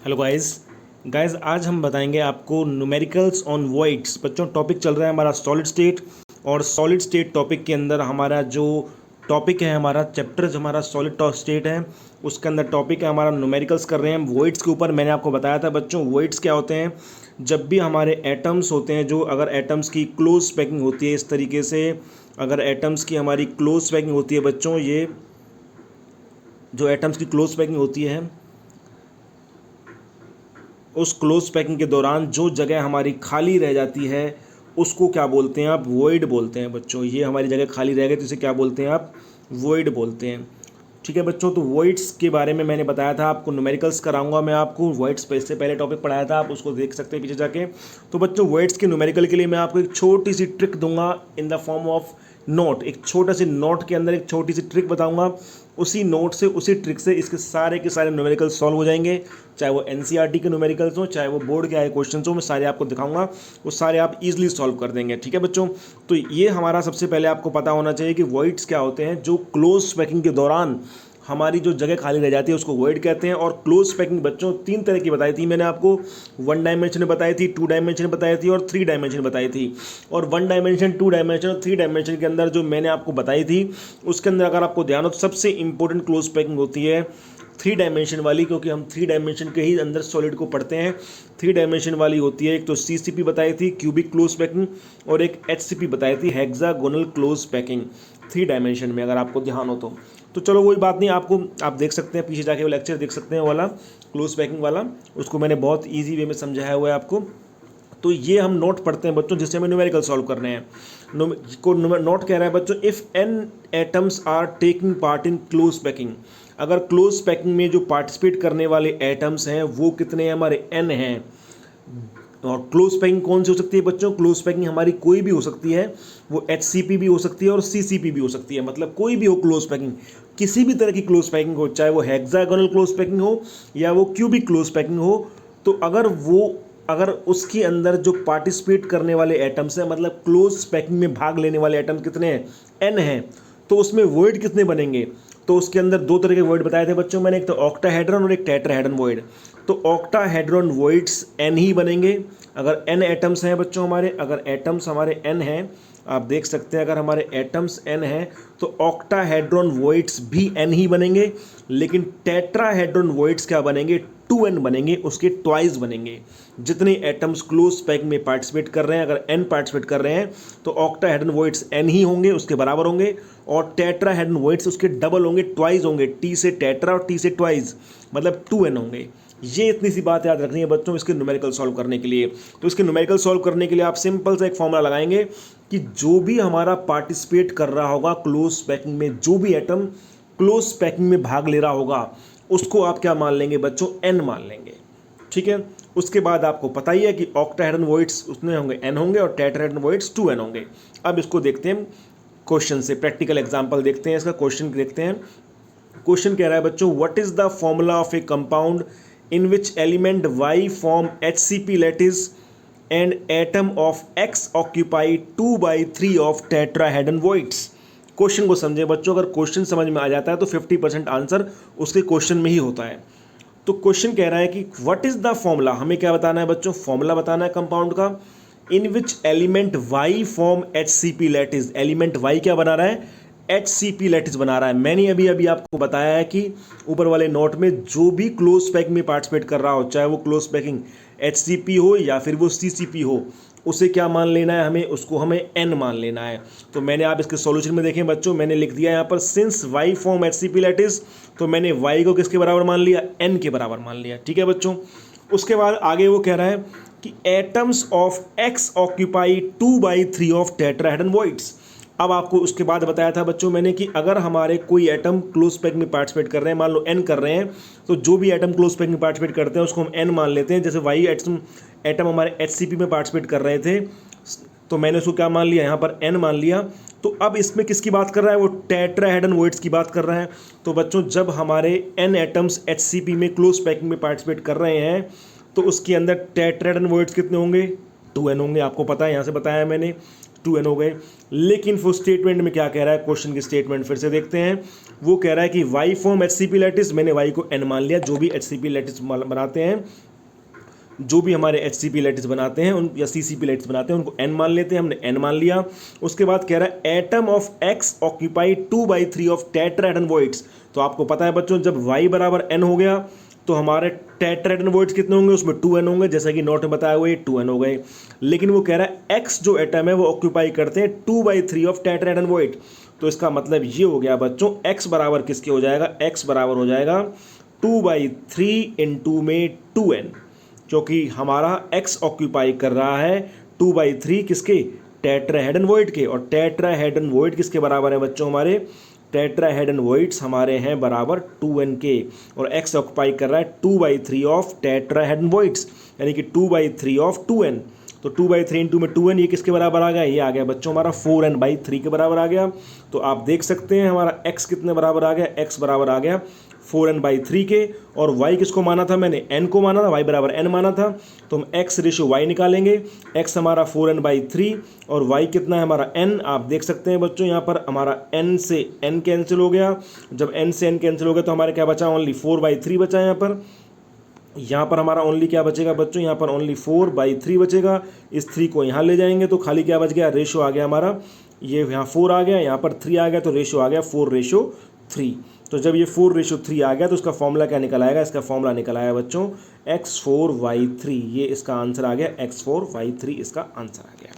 Hello guys आज हम बताएंगे आपको न्यूमेरिकल्स ऑन वॉइड्स। बच्चों टॉपिक चल रहा है हमारा सॉलिड स्टेट, और सॉलिड स्टेट टॉपिक के अंदर हमारा जो टॉपिक है, हमारा चैप्टर जो हमारा सॉलिड स्टेट है, उसके अंदर टॉपिक है हमारा न्यूमेरिकल्स कर रहे हैं हम वॉइड्स के ऊपर। मैंने आपको बताया था बच्चों वॉइड्स क्या होते हैं। जब भी हमारे एटम्स होते हैं, जो अगर एटम्स की क्लोज पैकिंग होती है इस तरीके से, अगर एटम्स की हमारी क्लोज पैकिंग होती है बच्चों, ये जो एटम्स की क्लोज पैकिंग होती है, उस क्लोज पैकिंग के दौरान जो जगह हमारी खाली रह जाती है उसको क्या बोलते हैं आप? वॉइड बोलते हैं बच्चों। ये हमारी जगह खाली रह गई तो इसे क्या बोलते हैं आप? वॉइड बोलते हैं। ठीक है बच्चों, तो वॉइड्स के बारे में मैंने बताया था आपको, न्यूमेरिकल्स कराऊंगा मैं आपको। वॉइड्स इससे पहले टॉपिक पढ़ाया था, आप उसको देख सकते हैं पीछे जाके। तो बच्चों वॉइड्स के न्यूमेरिकल के लिए मैं आपको एक छोटी सी ट्रिक दूंगा in the form of note. एक छोटा सी नोट के अंदर एक छोटी सी ट्रिक बताऊंगा, उसी नोट से उसी ट्रिक से इसके सारे के सारे न्यूमेरिकल सॉल्व हो जाएंगे। चाहे वो एनसीईआरटी के न्यूमेरिकल्स हो, चाहे वो बोर्ड के आए क्वेश्चन हो, मैं सारे आपको दिखाऊंगा, वो सारे आप इजीली सॉल्व कर देंगे। ठीक है बच्चों, तो ये हमारा सबसे पहले आपको पता होना चाहिए कि वॉइड्स क्या होते हैं। जो क्लोज पैकिंग के दौरान हमारी जो जगह खाली रह जाती है उसको वॉइड कहते हैं। और क्लोज पैकिंग बच्चों तीन तरह की बताई थी मैंने आपको। 1 डायमेंशन में बताई थी, 2 डायमेंशन बताई थी, और 3 डायमेंशन बताई थी। और 1 डायमेंशन, 2 डायमेंशन और 3 डायमेंशन के अंदर जो मैंने आपको बताई थी, उसके अंदर अगर आपको ध्यान हो तो सबसे इंपॉर्टेंट क्लोज पैकिंग होती है 3 डायमेंशन वाली, क्योंकि हम 3 डायमेंशन के ही अंदर सॉलिड को पढ़ते हैं। 3 डायमेंशन वाली होती है, एक तो सीसीपी बताई थी क्यूबिक क्लोज पैकिंग, और एक एचसीपी बताई थी हेक्सागोनल क्लोज पैकिंग। 3 डायमेंशन में अगर आपको ध्यान हो तो चलो कोई बात नहीं, आपको आप देख सकते हैं पीछे जाके वो लेक्चर देख सकते हैं वाला क्लोज पैकिंग वाला, उसको मैंने बहुत ईजी वे में समझाया हुआ है आपको। तो ये हम नोट पढ़ते हैं बच्चों, जिससे हमें न्यूमेरिकल सॉल्व करने हैं। नोट कह रहा है बच्चों, if an atoms are taking part in close packing. अगर क्लोज पैकिंग में जो पार्टिसिपेट करने वाले एटम्स हैं वो कितने हैं? हमारे एन हैं। और क्लोज पैकिंग कौन सी हो सकती है बच्चों? क्लोज पैकिंग हमारी कोई भी हो सकती है, वो एचसीपी भी हो सकती है और सीसीपी भी हो सकती है। मतलब कोई भी हो क्लोज पैकिंग, किसी भी तरह की क्लोज पैकिंग हो, चाहे वो हेक्सागोनल क्लोज पैकिंग हो या वो क्यूबिक क्लोज पैकिंग हो, तो अगर उसके अंदर जो पार्टिसिपेट करने वाले एटम्स हैं, मतलब क्लोज पैकिंग में भाग लेने वाले एटम कितने हैं? एन हैं। तो उसमें वॉइड कितने बनेंगे? तो उसके अंदर 2 तरह के वॉइड बताए थे बच्चों मैंने, एक तो ऑक्टाहेड्रॉन और एक टेट्राहेड्रॉन वॉइड। तो ऑक्टाहेड्रॉन वॉइड्स एन ही बनेंगे अगर एन एटम्स हैं बच्चों हमारे। अगर एटम्स हमारे एन हैं, आप देख सकते हैं अगर हमारे एटम्स एन हैं तो ऑक्टाहेड्रॉन वॉइड्स भी एन ही बनेंगे। लेकिन टेट्राहेड्रॉन वॉइड्स क्या बनेंगे? 2n बनेंगे, उसके ट्वाइस बनेंगे। जितने एटम्स क्लोज पैक में पार्टिसिपेट कर रहे हैं, अगर n पार्टिसिपेट कर रहे हैं तो ऑक्टाहेड्रॉन वॉइड्स n ही होंगे, उसके बराबर होंगे। और टेट्राहेड्रॉन वॉइड्स उसके डबल होंगे, ट्वाइस होंगे। t से टेट्रा और t से ट्वाइस, मतलब 2n होंगे। ये इतनी सी बात याद रखनी है बच्चों इसके न्यूमेरिकल सॉल्व करने के लिए। तो इसके न्यूमेरिकल सॉल्व करने के लिए आप सिंपल सा एक फॉर्मूला लगाएंगे कि जो भी हमारा पार्टिसिपेट कर रहा होगा क्लोज पैकिंग में, जो भी एटम क्लोज पैकिंग में भाग ले रहा होगा, उसको आप क्या मान लेंगे बच्चों? n मान लेंगे। ठीक है, उसके बाद आपको पता ही है कि ऑक्टाहेड्रॉन वॉइड्स उतने होंगे, n होंगे, और टेट्राहेड्रॉन वॉइड्स 2n होंगे। अब इसको देखते हैं क्वेश्चन से, प्रैक्टिकल एग्जांपल देखते हैं, इसका क्वेश्चन देखते हैं। क्वेश्चन कह रहा है बच्चों, what is the formula of A compound in which element y form HCP lattice and atom of x occupy 2/3 of tetrahedron voids. Question को समझे बच्चों, अगर क्वेश्चन समझ में आ जाता है तो 50% आंसर उसके क्वेश्चन में ही होता है। तो क्वेश्चन कह रहा है कि व्हाट इज द फॉर्मूला, हमें क्या बताना है बच्चों? फॉर्मूला बताना है कंपाउंड का। In which element y form HCP lattice, element y क्या बना रहा है? HCP लैटिस बना रहा है। मैंने अभी अभी आपको बताया है कि ऊपर वाले नोट में जो भी क्लोज पैकिंग में पार्टिसिपेट कर रहा हो, चाहे वो क्लोज पैकिंग HCP हो या फिर वो CCP हो, उसे क्या मान लेना है हमें? उसको हमें n मान लेना है। तो मैंने, आप इसके सॉल्यूशन में देखें बच्चों, मैंने लिख दिया यहाँ पर since y form HCP lattice, तो मैंने y को किसके बराबर मान लिया? n के बराबर मान लिया। ठीक है बच्चों, उसके बाद आगे वो कह रहा है कि atoms of x occupy 2/3 of tetrahedron voids. अब आपको उसके बाद बताया था बच्चों मैंने कि अगर हमारे कोई एटम क्लोज पैक में पार्टिसिपेट कर रहे हैं, मान लो n कर रहे हैं, तो जो भी एटम क्लोज पैक में पार्टिसिपेट करते हैं उसको हम n मान लेते हैं। जैसे y एटम हमारे HCP में पार्टिसिपेट कर रहे थे, तो मैंने उसको क्या मान लिया? यहाँ पर n मान लिया। तो अब इसमें किसकी बात कर रहा है? वो टेट्राहेड्रॉन वॉइड्स की बात कर रहा है। तो बच्चों जब हमारे n एटम्स HCP में क्लोज पैकिंग में पार्टिसिपेट कर रहे हैं तो उसके अंदर टेट्राहेड्रॉन वॉइड्स कितने होंगे? 2n होंगे। आपको पता है, यहाँ से बताया मैंने। 2n हो गए। लेकिन वो स्टेटमेंट में क्या कह रहा है, क्वेश्चन की स्टेटमेंट फिर से देखते हैं। वो कह रहा है कि y फॉर्म HCP लैटिस, मैंने y को n मान लिया। जो भी HCP लैटिस बनाते हैं, जो भी हमारे HCP लैटिस बनाते हैं उन या CCP लैटिस बनाते हैं, उनको n मान लेते हैं, हमने n मान लिया। उसके बाद कह रहा है atom of x occupy 2/3 of tetrahedron voids. तो आपको पता है बच्चों, जब y बराबर n हो गया तो हमारे टेट्राहेड्रन वॉइड्स कितने होंगे, उसमें 2n होंगे, जैसा कि नोट में बताया हुआ है 2n हो गए। लेकिन वो कह रहा है x जो एटम है वो ऑक्यूपाई करते हैं 2/3 ऑफ टेट्राहेड्रन वॉइड। तो इसका मतलब ये हो गया बच्चों, x बराबर किसके हो जाएगा, x बराबर हो जाएगा 2/3 इंटू में 2n, क्योंकि हमारा x ऑक्यूपाई कर रहा है 2/3 किसके, टेट्राहेड्रन वॉइड के। और टेट्राहेड्रन वॉइड किसके बराबर है बच्चों, हमारे टेट्राहेड्रन वॉइड्स हमारे हैं बराबर 2n के। और x ऑक्यूपाई कर रहा है 2/3 ऑफ टेट्राहेड्रन वॉइड्स, यानी कि 2/3 ऑफ 2n। तो 2/3 इंटू में 2n, ये किसके बराबर आ गया, ये आ गया बच्चों हमारा 4n/3 के बराबर आ गया। तो आप देख सकते हैं हमारा x कितने बराबर आ गया, x बराबर आ गया 4n/3 के। और y किसको माना था, मैंने n को माना था, y बराबर n माना था। तो हम x रेशो y निकालेंगे, x हमारा 4n/3 और y कितना है हमारा n। आप देख सकते हैं बच्चों यहाँ पर हमारा n से n कैंसिल हो गया। जब n से n कैंसिल हो गया तो हमारे क्या बचा, ओनली 4/3 बचा। यहाँ पर हमारा ओनली क्या बचेगा बच्चों, यहाँ पर ओनली 4/3 बचेगा। इस 3 को यहाँ ले जाएंगे तो खाली क्या बच गया, रेशो आ गया हमारा, ये यहाँ 4 आ गया, यहाँ पर 3 आ गया, तो रेशो आ गया 4:3। तो जब ये 4:3 आ गया तो उसका फॉर्मूला क्या निकल आएगा, इसका फॉर्मूला निकल आया बच्चों x4y3। ये इसका आंसर आ गया, x4y3 इसका आंसर आ गया।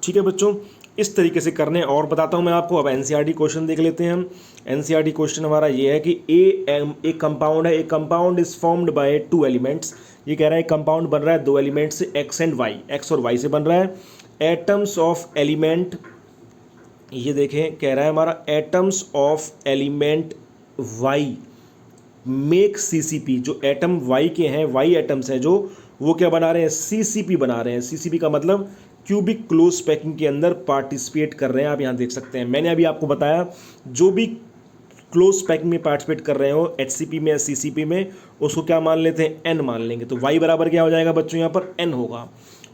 ठीक है बच्चों, इस तरीके से करने और बताता हूँ मैं आपको। अब एनसीईआरटी क्वेश्चन देख लेते हैं हम। एनसीईआरटी क्वेश्चन हमारा ये है कि एक कंपाउंड है, एक compound is formed by 2 elements. ये कह रहा है कंपाउंड बन रहा है 2 एलिमेंट से, x एंड y, x और y से बन रहा है। एटम्स ऑफ एलिमेंट, ये देखें कह रहा है हमारा atoms of element y make CCP। जो एटम y के हैं, y एटम्स हैं जो, वो क्या बना रहे हैं, CCP बना रहे हैं। CCP का मतलब क्यूबिक क्लोज पैकिंग के अंदर पार्टिसिपेट कर रहे हैं। आप यहाँ देख सकते हैं, मैंने अभी आपको बताया जो भी क्लोज पैकिंग में पार्टिसिपेट कर रहे हो HCP में या CCP में, उसको क्या मान लेते हैं, n मान लेंगे। तो y बराबर क्या हो जाएगा बच्चों, यहाँ पर n होगा।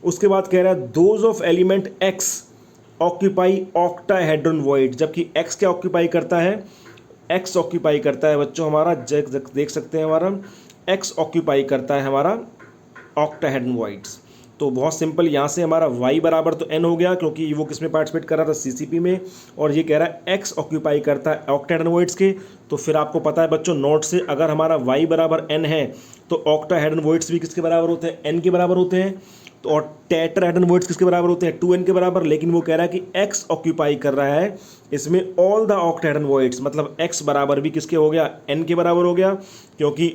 उसके बाद कह रहा है those of element x occupy octahedron void. जबकि x क्या ऑक्यूपाई करता है, x ऑक्यूपाई करता है बच्चों हमारा, देख सकते हैं हमारा x ऑक्यूपाई करता है हमारा ऑक्टाहेड्रन वॉइड्स। तो बहुत सिंपल, यहाँ से हमारा y बराबर तो n हो गया, क्योंकि वो किस में पार्टिसिपेट कर रहा था, CCP में। और ये कह रहा है x ऑक्यूपाई करता है ऑक्टाहेड्रन वॉइड्स के। तो फिर आपको पता है बच्चों नोट से, अगर हमारा y बराबर n है तो ऑक्टाहेड्रन वॉइड्स भी किसके बराबर होते हैं, n के बराबर होते हैं। तो और टेट्राहेड्रन वॉइड्स किसके बराबर होते हैं, 2n के बराबर। लेकिन वो कह रहा है कि x ऑक्यूपाई कर रहा है इसमें ऑल द ऑक्टाहेड्रन वॉइड्स, मतलब x बराबर भी किसके हो गया, n के बराबर हो गया, क्योंकि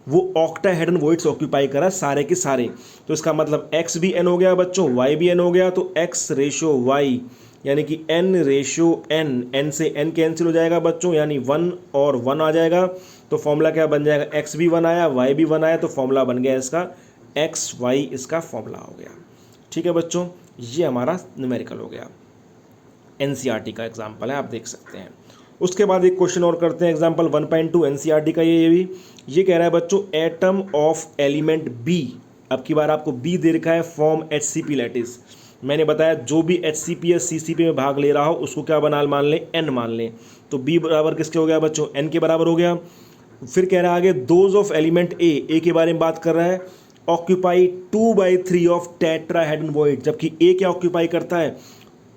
वो ऑक्टाहेड्रन वॉइड्स ऑक्यूपाई करा सारे के सारे। तो इसका मतलब x भी n हो गया बच्चों, y भी n हो गया। तो x रेशो y यानी कि n रेशो n, n से n कैंसिल हो जाएगा बच्चों, यानी 1 और 1 आ जाएगा। तो फॉर्मूला क्या बन जाएगा, x भी 1 आया, y भी 1 आया, तो फॉर्मूला बन गया इसका XY, इसका फॉर्मूला हो गया। ठीक है बच्चों, ये हमारा न्यूमेरिकल हो गया। एनसीईआरटी का एग्जाम्पल है, आप देख सकते हैं। उसके बाद एक क्वेश्चन और करते हैं, एग्जाम्पल 1.2 एनसीईआरटी का। ये भी ये कह रहा है बच्चों एटम ऑफ एलिमेंट B, अब की बार आपको B दे रखा है, फॉर्म HCP लैटिस। मैंने बताया जो भी HCP या CCP में भाग ले रहा हो उसको क्या मान लें, n मान लें। तो B बराबर किसके हो गया बच्चों, n के बराबर हो गया। फिर कह रहा है आगे दोज ऑफ एलिमेंट A के बारे में बात कर रहा है, ऑक्यूपाई 2/3 ऑफ टेट्राहेड्रन वॉइड। जबकि A क्या ऑक्यूपाई करता है,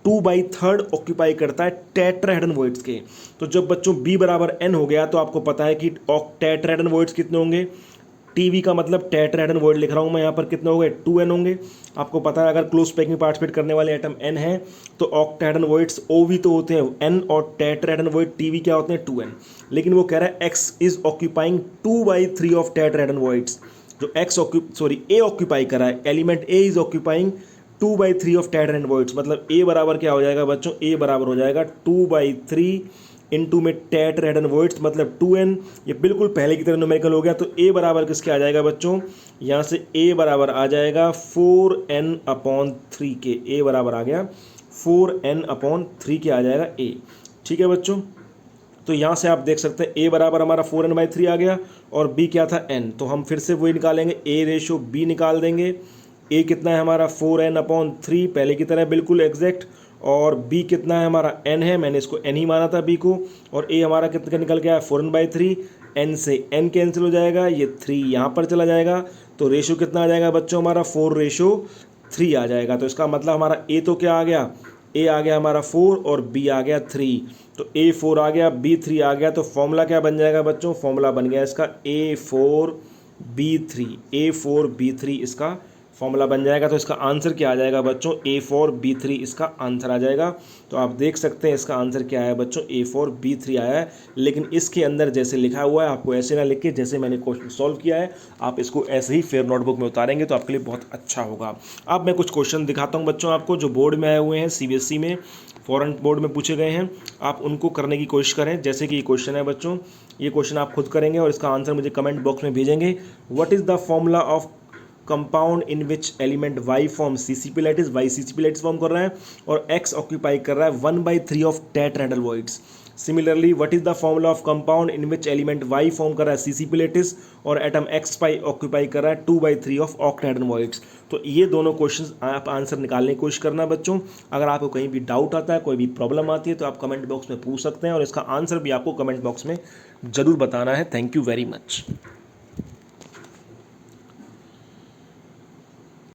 2/3 ऑक्यूपाई करता है टेट्राहेड्रन वॉइड्स के। तो जब बच्चों B बराबर n हो गया तो आपको पता है कि टेट्राहेड्रन वॉइड्स कितने होंगे, TV का मतलब टेट्राहेड्रन वॉइड लिख रहा हूँ मैं यहाँ पर, कितने होंगे, 2n होंगे। आपको पता है अगर क्लोज पैकिंग में पार्टिसिपेट करने वाले एटम n है तो ऑक्टाहेड्रन वॉइड्स OV तो होते हैं n, और टेट्राहेड्रन वॉइड TV क्या होते हैं 2n। लेकिन वो कह रहा है x is occupying 2/3 of tetrahedron voids. जो A ऑक्यूपाई कर रहा है, element A is occupying 2/3 of tetrahedron voids. मतलब A बराबर क्या हो जाएगा बच्चों, A बराबर हो जाएगा 2/3 इंटू में टेट्राहेड्रन वॉइड्स, मतलब 2n। ये बिल्कुल पहले की तरह न्यूमेरिकल हो गया। तो A बराबर किसके आ जाएगा बच्चों, यहाँ से A बराबर आ जाएगा 4n/3 के। A बराबर आ गया 4n/3 के आ जाएगा A। ठीक है बच्चों, तो यहाँ से आप देख सकते हैं A बराबर हमारा 4n/3 आ गया, और B क्या था, n। तो हम फिर से वही निकालेंगे, A रेशो B निकाल देंगे। A कितना है हमारा 4n/3, पहले की तरह बिल्कुल एग्जैक्ट। और बी कितना है हमारा n है, मैंने इसको n ही माना था b को, और a हमारा कितना निकल गया है 4n/3, n से n कैंसिल हो जाएगा, ये 3 यहाँ पर चला जाएगा, तो रेशो कितना आ जाएगा बच्चों हमारा 4:3 आ जाएगा। तो इसका मतलब हमारा a तो क्या आ गया, a आ गया हमारा 4 और b आ गया 3, तो a 4 आ गया b 3 आ गया, तो फॉर्मूला क्या बन जाएगा बच्चों, फॉर्मूला बन गया इसका A4B3 इसका फॉर्मूला बन जाएगा। तो इसका आंसर क्या आ जाएगा बच्चों, A4B3 इसका आंसर आ जाएगा। तो आप देख सकते हैं इसका आंसर क्या है बच्चों, A4B3 आया है, लेकिन इसके अंदर जैसे लिखा हुआ है आपको ऐसे ना लिख के, जैसे मैंने क्वेश्चन सॉल्व किया है आप इसको ऐसे ही फेयर नोटबुक में उतारेंगे तो आपके लिए बहुत अच्छा होगा। अब मैं कुछ क्वेश्चन दिखाता हूँ बच्चों आपको, जो बोर्ड में आए हुए हैं, CBSE में, फॉरेन बोर्ड में पूछे गए हैं, आप उनको करने की कोशिश करें। जैसे कि ये क्वेश्चन है बच्चों, ये क्वेश्चन आप खुद करेंगे और इसका आंसर मुझे कमेंट बॉक्स में भेजेंगे। What is the formula of compound in which element y form CCP lattice, y CCP lattice form कर रहा है और x ऑक्यूपाई कर रहा है 1/3 of tetrahedral similarly what is the formula of compound in which element y form कर रहा है CCP लैटिस और एटम x पाई ऑक्यूपाई कर रहा है 2/3 ऑफ ऑक्टाहेड्रल। तो ये दोनों क्वेश्चंस आप आंसर निकालने की कोशिश करना बच्चों। अगर आपको कहीं भी डाउट आता है, कोई भी प्रॉब्लम आती है, तो आप कमेंट बॉक्स में पूछ सकते हैं और इसका आंसर भी आपको कमेंट बॉक्स में ज़रूर बताना है। Thank you very much.